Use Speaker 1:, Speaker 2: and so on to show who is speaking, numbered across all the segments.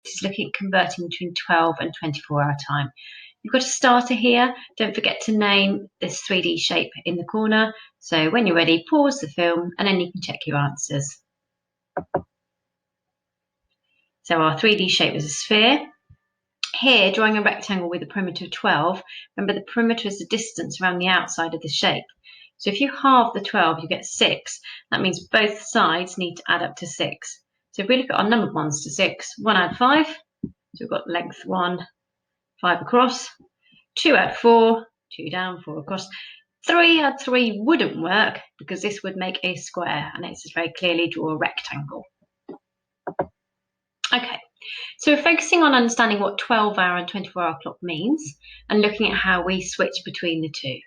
Speaker 1: is looking at converting between 12 and 24-hour time. You've got a starter here. Don't forget to name this 3D shape in the corner. So when you're ready, pause the film and then you can check your answers. So our 3D shape is a sphere. Here, drawing a rectangle with a perimeter of 12, remember the perimeter is the distance around the outside of the shape. So if you halve the 12, you get 6. That means both sides need to add up to 6. So if we look at our numbered ones to 6, 1 add 5, so we've got length 1, 5 across, 2 add 4, 2 down, 4 across. 3 add 3 wouldn't work because this would make a square, and it's just very clearly draw a rectangle. Okay, so we're focusing on understanding what 12-hour and 24-hour clock means and looking at how we switch between the two.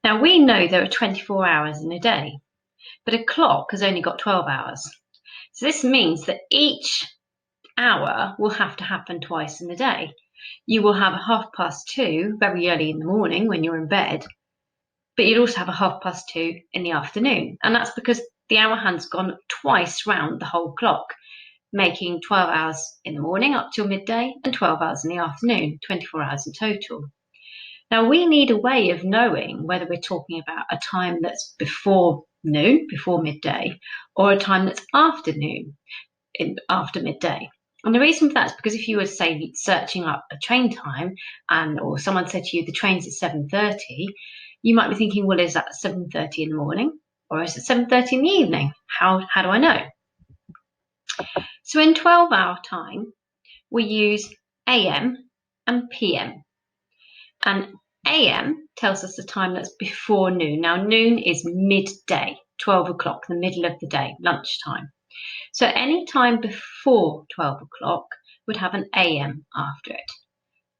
Speaker 1: Now we know there are 24 hours in a day, but a clock has only got 12 hours. So this means that each hour will have to happen twice in the day. You will have a 2:30 very early in the morning when you're in bed, but you'll also have a 2:30 in the afternoon. And that's because the hour hand's gone twice round the whole clock, making 12 hours in the morning up till midday and 12 hours in the afternoon, 24 hours in total. Now we need a way of knowing whether we're talking about a time that's before noon, before midday, or a time that's after noon, after midday. And the reason for that is because if you were, say, searching up a train time or someone said to you the train's at 7:30, you might be thinking, well, is that 7:30 in the morning or is it 7:30 in the evening? How do I know? So in 12-hour time, we use AM and PM. And AM tells us the time that's before noon. Now, noon is midday, 12 o'clock, the middle of the day, lunchtime. So any time before 12 o'clock would have an AM after it.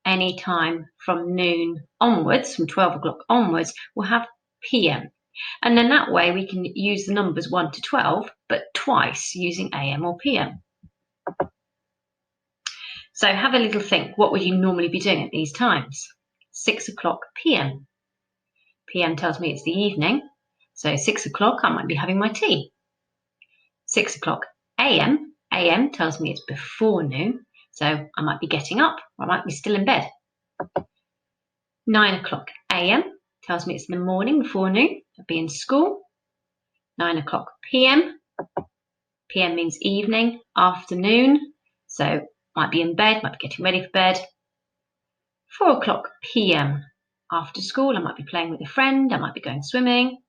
Speaker 1: Any time from noon onwards, from 12 o'clock onwards, will have PM. And then that way we can use the numbers 1 to 12, but twice using AM or PM. So have a little think, what would you normally be doing at these times? 6 o'clock PM. PM tells me it's the evening, so 6 o'clock I might be having my tea. 6 o'clock AM. AM tells me it's before noon, so I might be getting up or I might be still in bed. 9 o'clock AM tells me it's in the morning before noon, I'll be in school. 9 o'clock PM. PM means evening, afternoon, so might be in bed, might be getting ready for bed. 4 o'clock PM. After school, I might be playing with a friend, I might be going swimming.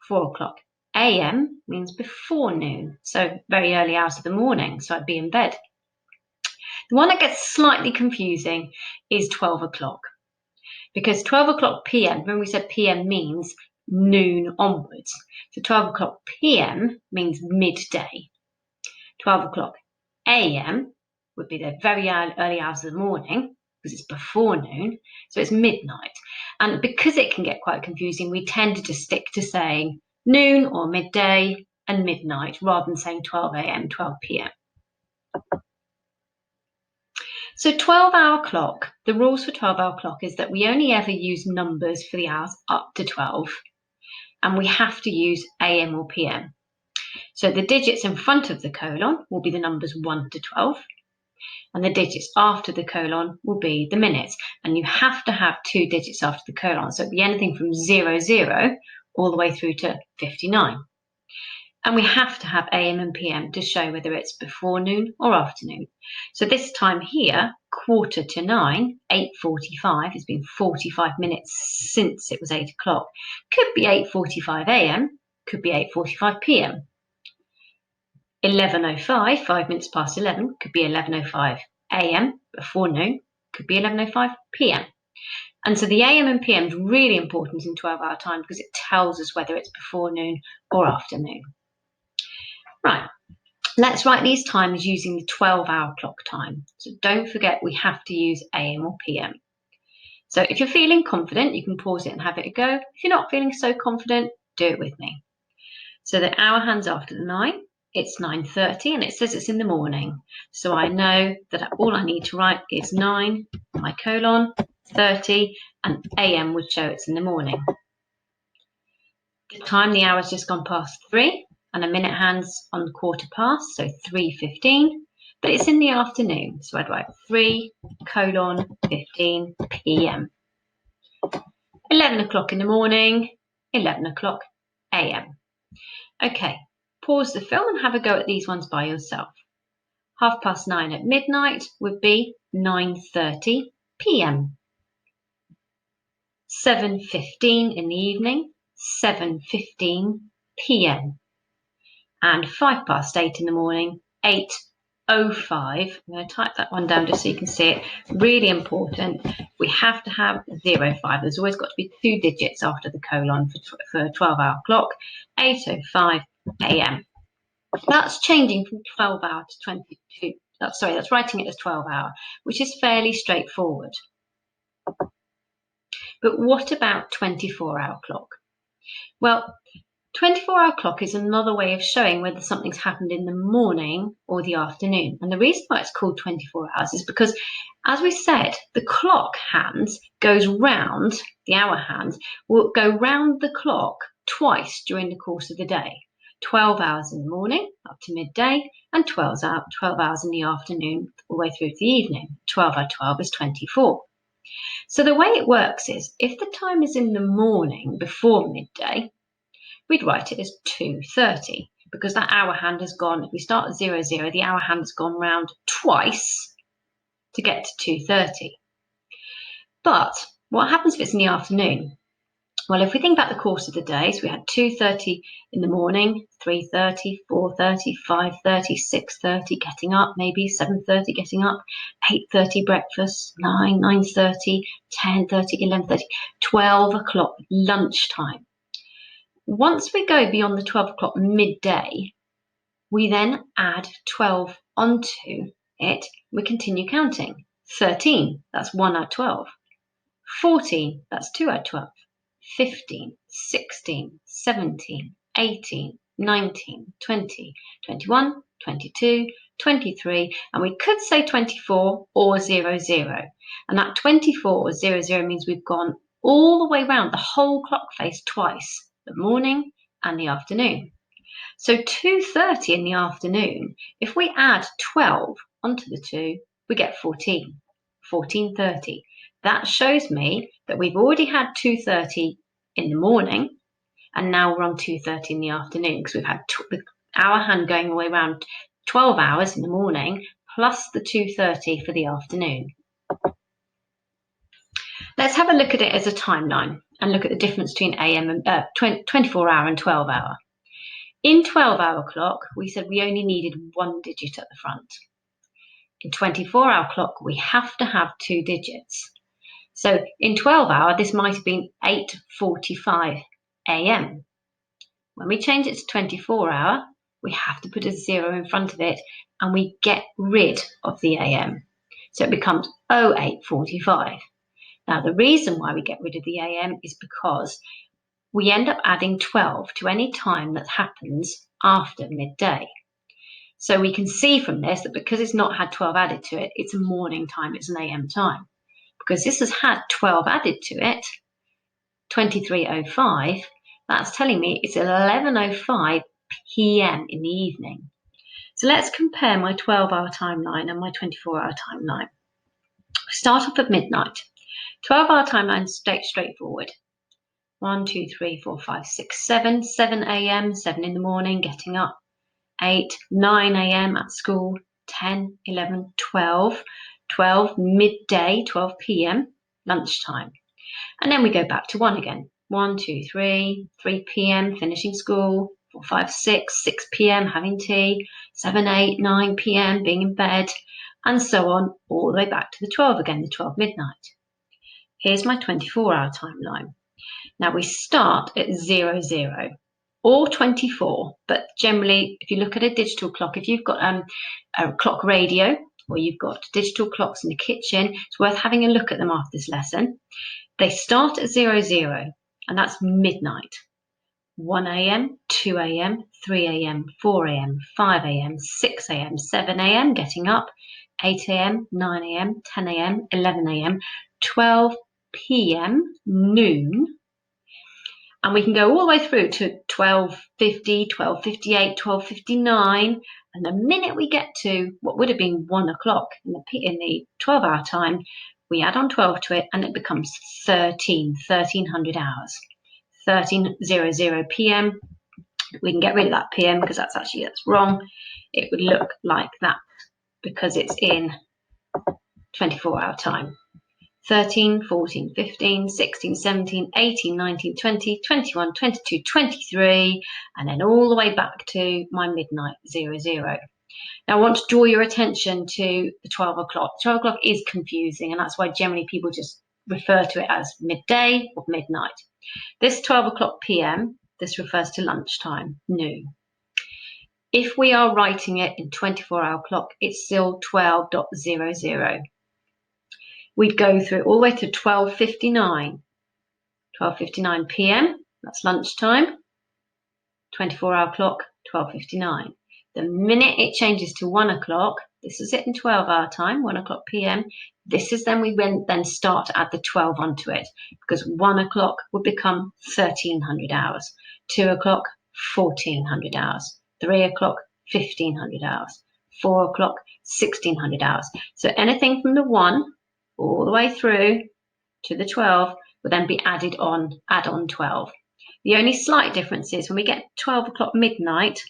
Speaker 1: 4 o'clock AM means before noon, so very early hours of the morning, so I'd be in bed. The one that gets slightly confusing is 12 o'clock, because 12 o'clock PM, remember we said PM means noon onwards, so 12 o'clock PM means midday. 12 o'clock AM would be the very early hours of the morning, because it's before noon, so it's midnight. And because it can get quite confusing, we tend to just stick to saying noon or midday and midnight rather than saying 12 AM, 12 PM. So 12-hour clock, the rules for 12-hour clock is that we only ever use numbers for the hours up to 12, and we have to use AM or PM. So the digits in front of the colon will be the numbers 1 to 12, and the digits after the colon will be the minutes. And you have to have 2 digits after the colon, so it'll be anything from 00 all the way through to 59. And we have to have AM and PM to show whether it's before noon or afternoon. So this time here, 8:45, 8:45, it's been 45 minutes since it was 8 o'clock. Could be 8:45 AM, could be 8:45 PM. 11:05, 5 minutes past 11, could be 11:05 AM, before noon, could be 11:05 PM. And so the AM and PM is really important in 12-hour time because it tells us whether it's before noon or after noon. Right, let's write these times using the 12-hour clock time. So don't forget we have to use AM or PM. So if you're feeling confident, you can pause it and have it a go. If you're not feeling so confident, do it with me. So the hour hand's after the 9. It's 9:30 and it says it's in the morning. So I know that all I need to write is 9, my colon, 30, and AM would show it's in the morning. The time, the hour's just gone past 3, and a minute hand's on the quarter past, so 3:15. but it's in the afternoon. So I'd write 3:15 p.m. 11 o'clock in the morning, 11 o'clock a.m. Okay, pause the film and have a go at these ones by yourself. 9:30 at midnight would be 9:30 p.m. 7:15 in the evening, 7:15 p.m. And 8:05 in the morning, 8:05. I'm going to type that one down just so you can see it. Really important. We have to have 05. There's always got to be 2 digits after the colon for a 12-hour clock. 8:05 a.m. That's changing from 12 hour to 22. That's writing it as 12-hour, which is fairly straightforward. But what about 24-hour clock? Well, 24-hour clock is another way of showing whether something's happened in the morning or the afternoon. And the reason why it's called 24 hours is because, as we said, the clock hand goes round, the hour hand will go round the clock twice during the course of the day. 12 hours in the morning up to midday, and 12 hours in the afternoon all the way through to the evening. 12 by 12 is 24. So the way it works is, if the time is in the morning before midday, we'd write it as 2:30, because that hour hand has gone, if we start at 00, the hour hand has gone round twice to get to 2:30. But what happens if it's in the afternoon? Well, if we think about the course of the day, so we had 2:30 in the morning, 3:30, 4:30, 5:30, 6:30 getting up, maybe 7:30 getting up, 8:30 breakfast, 9, 9:30, 10:30, 11:30, 12 o'clock lunchtime. Once we go beyond the 12 o'clock midday, we then add 12 onto it. We continue counting. 13, that's 1 out of 12. 14, that's 2 out of 12. 15, 16, 17, 18, 19, 20, 21, 22, 23, and we could say 24 or 00. And that 24 or 00 means we've gone all the way around the whole clock face twice, the morning and the afternoon. So 2:30 in the afternoon, if we add 12 onto the 2, we get 14, 14:30. That shows me that we've already had 2:30 in the morning, and now we're on 2:30 in the afternoon, because we've had the hour hand going all the way around 12 hours in the morning, plus the 2:30 for the afternoon. Let's have a look at it as a timeline and look at the difference between AM and 24-hour and 12-hour. In 12-hour clock, we said we only needed 1 digit at the front. In 24-hour clock, we have to have 2 digits. So in 12-hour, this might have been 8:45 a.m. When we change it to 24-hour, we have to put a 0 in front of it, and we get rid of the a.m. So it becomes 08:45. Now, the reason why we get rid of the a.m. is because we end up adding 12 to any time that happens after midday. So we can see from this that because it's not had 12 added to it, it's a morning time, it's an a.m. time. Because this has had 12 added to it, 23:05, that's telling me it's 11:05 p.m. in the evening. So let's compare my 12-hour timeline and my 24-hour timeline. Start off at midnight. 12-hour timeline is straightforward. 1, 2, 3, 4, 5, 6, 7. 7 a.m., 7 in the morning, getting up. 8, 9 a.m. at school. 10, 11, 12. 12 midday, 12 p.m. lunchtime. And then we go back to 1 again. 1, 2, 3, 3 p.m. finishing school. 4, 5, 6, 6 p.m. having tea. 7, 8, 9 p.m. being in bed. And so on, all the way back to the 12 again, the 12 midnight. Here's my 24-hour timeline. Now we start at 00 or 24, but generally, if you look at a digital clock, if you've got a clock radio or you've got digital clocks in the kitchen, it's worth having a look at them after this lesson. They start at 00, and that's midnight. 1 a.m., 2 a.m., 3 a.m., 4 a.m., 5 a.m., 6 a.m., 7 a.m., getting up, 8 a.m., 9 a.m., 10 a.m., 11 a.m., 12 p.m., noon, and we can go all the way through to 12:50, 12:58, 12:59, And the minute we get to what would have been 1 o'clock in the 12-hour time, we add on 12 to it and it becomes 1300 hours. 1300 p.m. We can get rid of that p.m. because that's wrong. It would look like that because it's in 24-hour time. 13, 14, 15, 16, 17, 18, 19, 20, 21, 22, 23, and then all the way back to my midnight 00. Now I want to draw your attention to the 12 o'clock. 12 o'clock is confusing, and that's why generally people just refer to it as midday or midnight. This 12 o'clock p.m., this refers to lunchtime, noon. If we are writing it in 24-hour clock, it's still 12.00. We'd go through all the way to 12:59. 12:59 p.m., that's lunchtime. 24-hour clock, 12:59. The minute it changes to 1 o'clock, this is it in 12-hour time, 1 o'clock p.m. This is then we then start to add the 12 onto it, because 1 o'clock would become 1300 hours. 2 o'clock, 1400 hours. 3 o'clock, 1500 hours. 4 o'clock, 1600 hours. So anything from the 1 all the way through to the 12 will then be add on 12. The only slight difference is when we get 12 o'clock midnight,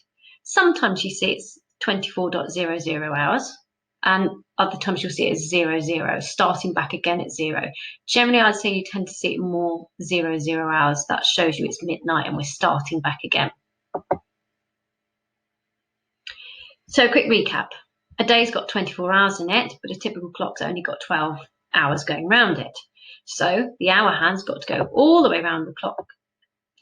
Speaker 1: sometimes you see it's 24.00 hours, and other times you'll see it as 00, starting back again at 0. Generally, I'd say you tend to see it more 00 hours. That shows you it's midnight and we're starting back again. So, quick recap. A day's got 24 hours in it, but a typical clock's only got 12 hours going round it. So the hour hand's got to go all the way around the clock,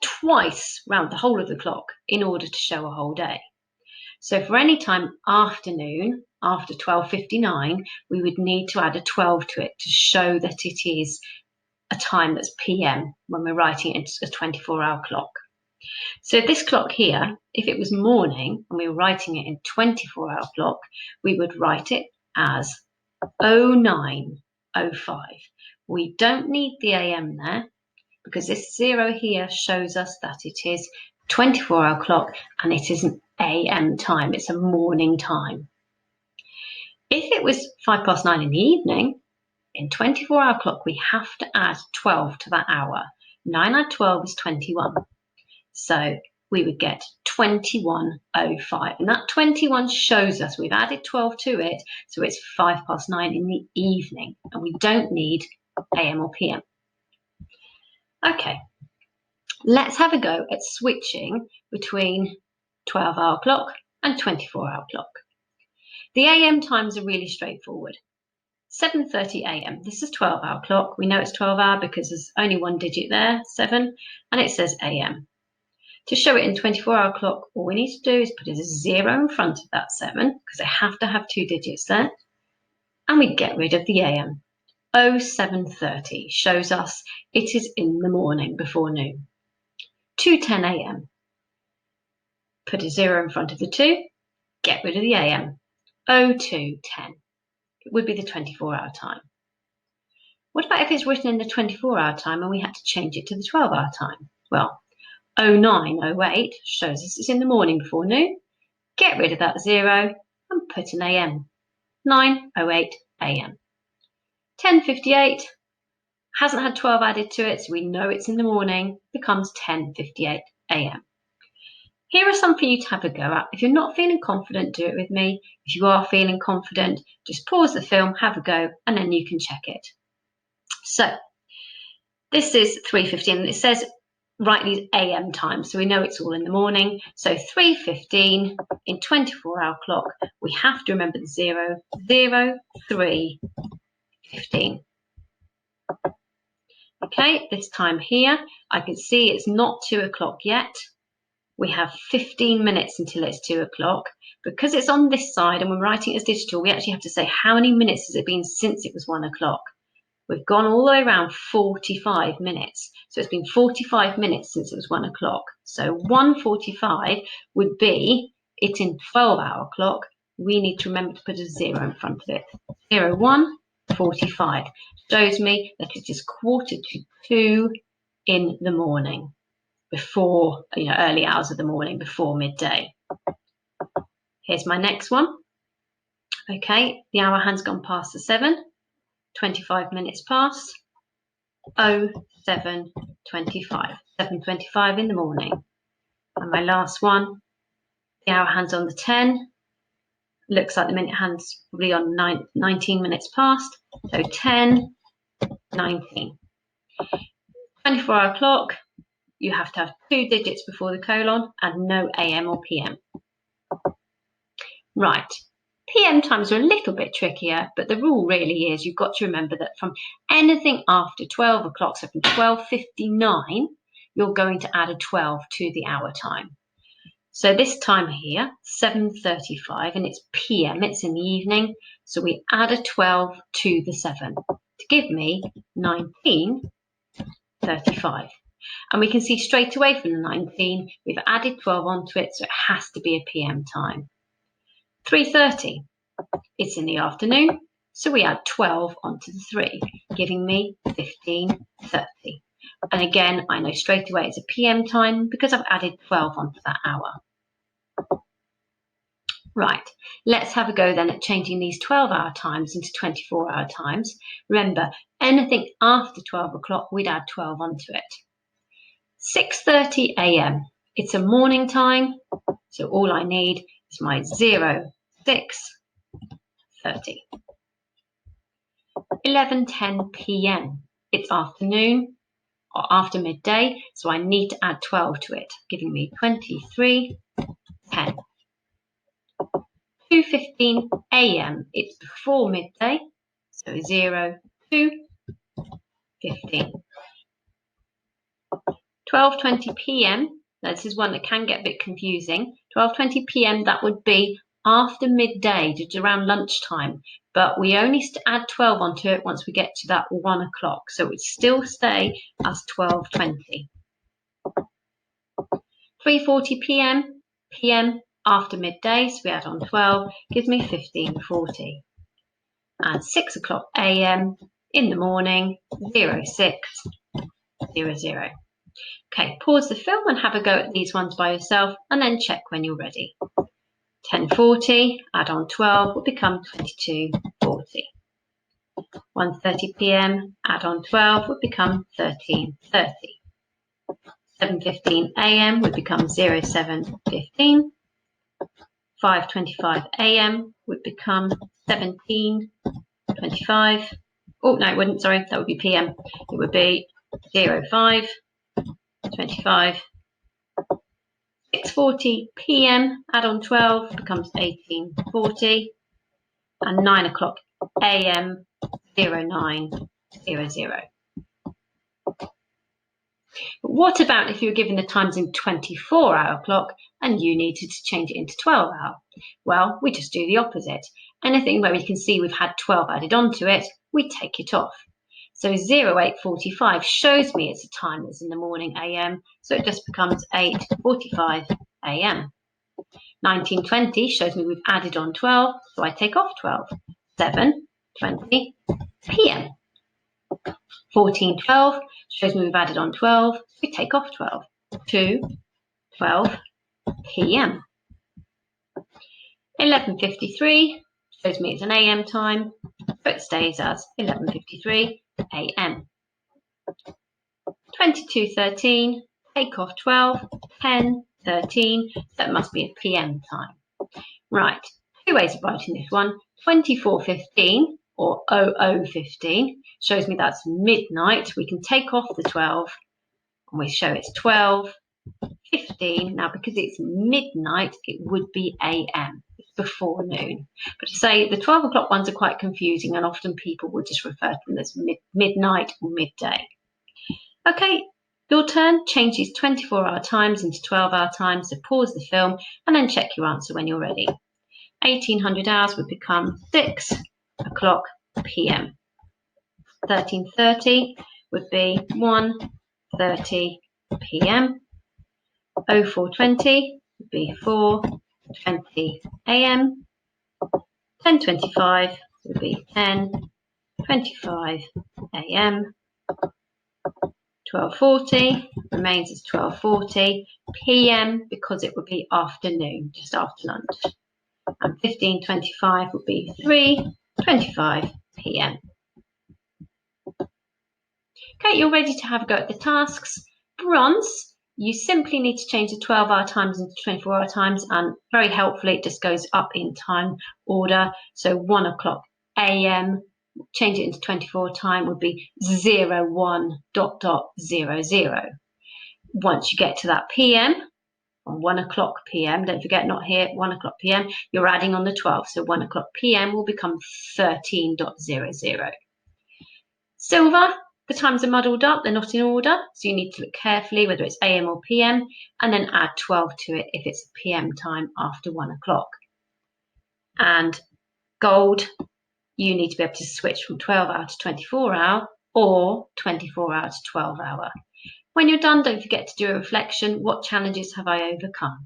Speaker 1: twice round the whole of the clock, in order to show a whole day. So for any time afternoon, after 12:59, we would need to add a 12 to it to show that it is a time that's PM when we're writing it into a 24-hour clock. So this clock here, if it was morning and we were writing it in 24-hour clock, we would write it as 09:05. We don't need the AM there because this 0 here shows us that it is 24-hour clock and it is an AM time. It's a morning time. If it was 9:05 in the evening, in 24-hour clock, we have to add 12 to that hour. 9 add 12 is 21. So we would get 21:05. And that 21 shows us we've added 12 to it, so it's 9:05 in the evening. And we don't need AM or PM. Okay, let's have a go at switching between 12-hour clock and 24-hour clock. The AM times are really straightforward. 7:30 AM. This is 12-hour clock. We know it's 12-hour because there's only one digit there, 7, and it says AM. To show it in 24-hour clock, all we need to do is put a 0 in front of that 7 because they have to have 2 digits there, and we get rid of the AM. 07:30 shows us it is in the morning before noon. 2:10 AM. Put a 0 in front of the 2, get rid of the AM. 02:10. It would be the 24-hour time. What about if it's written in the 24-hour time and we had to change it to the 12-hour time? Well, 09:08 shows us it's in the morning before noon. Get rid of that 0 and put an AM. 9:08 AM. 10:58 hasn't had 12 added to it, so we know it's in the morning, becomes 10:58 AM. Here are some for you to have a go at. If you're not feeling confident, do it with me. If you are feeling confident, just pause the film, have a go, and then you can check it. So this is 3:15, and it says write these AM times, so we know it's all in the morning. So 3:15 in 24-hour clock, we have to remember the 0, 0, 3, 15. Okay, this time here, I can see it's not 2 o'clock yet. We have 15 minutes until it's 2 o'clock. Because it's on this side and we're writing it as digital, we actually have to say how many minutes has it been since it was 1 o'clock. We've gone all the way around 45 minutes. So it's been 45 minutes since it was 1 o'clock. So 1:45 would be it in 12-hour clock. We need to remember to put a 0 in front of it. 01:45 shows me that it is 1:45 in the morning, before, early hours of the morning, before midday. Here's my next one. Okay, the hour hand's gone past the 7, 25 minutes past, 07:25, 7:25 in the morning. And my last one, the hour hand's on the 10, looks like the minute hand's probably on 19 minutes past, so 10:19. 24-hour clock, you have to have 2 digits before the colon and no AM or PM. Right, PM times are a little bit trickier, but the rule really is you've got to remember that from anything after 12 o'clock, so from 12:59, you're going to add a 12 to the hour time. So this time here, 7:35, and it's PM, it's in the evening, so we add a 12 to the 7 to give me 19:35. And we can see straight away from the 19, we've added 12 onto it, so it has to be a PM time. 3:30, it's in the afternoon, so we add 12 onto the 3, giving me 15:30. And again, I know straight away it's a PM time because I've added 12 onto that hour. Right, let's have a go then at changing these 12-hour times into 24-hour times. Remember, anything after 12 o'clock, we'd add 12 onto it. 6:30 AM, it's a morning time, so all I need is my 06:30. 11:10 PM, it's afternoon or after midday, so I need to add 12 to it, giving me 23:10. 2:15 AM, it's before midday, so 02:15. 12:20 PM, this is one that can get a bit confusing. 12:20 PM, that would be after midday, just around lunchtime, but we only add 12 onto it once we get to that 1 o'clock, so it would still stay as 12:20. 3:40 PM, PM after midday, so we add on 12, gives me 15:40. And 6 o'clock AM in the morning, 06:00. Okay, pause the film and have a go at these ones by yourself and then check when you're ready. 10:40, add on 12 will become 22:40. 1:30 PM, add on 12 would become 13:30. 7:15 AM would become 07:15. 5:25 AM would become 17:25. Oh, no, it wouldn't, sorry, that would be PM. It would be 05:25. 6:40 PM, add on 12, becomes 18:40. And 9 o'clock AM, 09:00. But what about if you were given the times in 24-hour clock and you needed to change it into 12-hour? Well, we just do the opposite. Anything where we can see we've had 12 added onto it, we take it off. So 08:45 shows me it's a time that's in the morning AM, so it just becomes 8:45 AM. 19:20 shows me we've added on 12, so I take off 12. 7:20 PM. 14:12 shows me we've added on 12, so we take off 12. 2:12 PM. 11:53 shows me it's an AM time, so it stays as 11:53 AM. 22:13, take off 12, 10:13, that must be a PM time. Right, 2 ways of writing this one. 24:15 or 00:15 shows me that's midnight. We can take off the 12 and we show it's 12:15. Now, because it's midnight, it would be AM. It's before noon. But to say the 12 o'clock ones are quite confusing and often people will just refer to them as midnight or midday. Okay, your turn. Change these 24-hour times into 12-hour times. So pause the film and then check your answer when you're ready. 1800 hours would become 6 o'clock PM. 13:30 would be 1:30 PM. 04:20 would be 4:20 AM. 10:25 would be 10:25 AM. 12:40 remains as 12:40 PM because it would be afternoon, just after lunch. and 15:25 would be 3:25 p.m. Okay, you're ready to have a go at the tasks. Bronze, you simply need to change the 12-hour times into 24-hour times, and very helpfully, it just goes up in time order. So 1 o'clock a.m., change it into 24 time would be 01:00. Once you get to that p.m., on 1 o'clock p.m., don't forget, not here, 1 o'clock p.m., you're adding on the 12. So 1 o'clock p.m. will become 13:00. Silver, the times are muddled up, they're not in order, so you need to look carefully whether it's AM or PM, and then add 12 to it if it's a PM time after 1 o'clock. And gold, you need to be able to switch from 12-hour to 24-hour or 24-hour to 12-hour. When you're done, don't forget to do a reflection. What challenges have I overcome?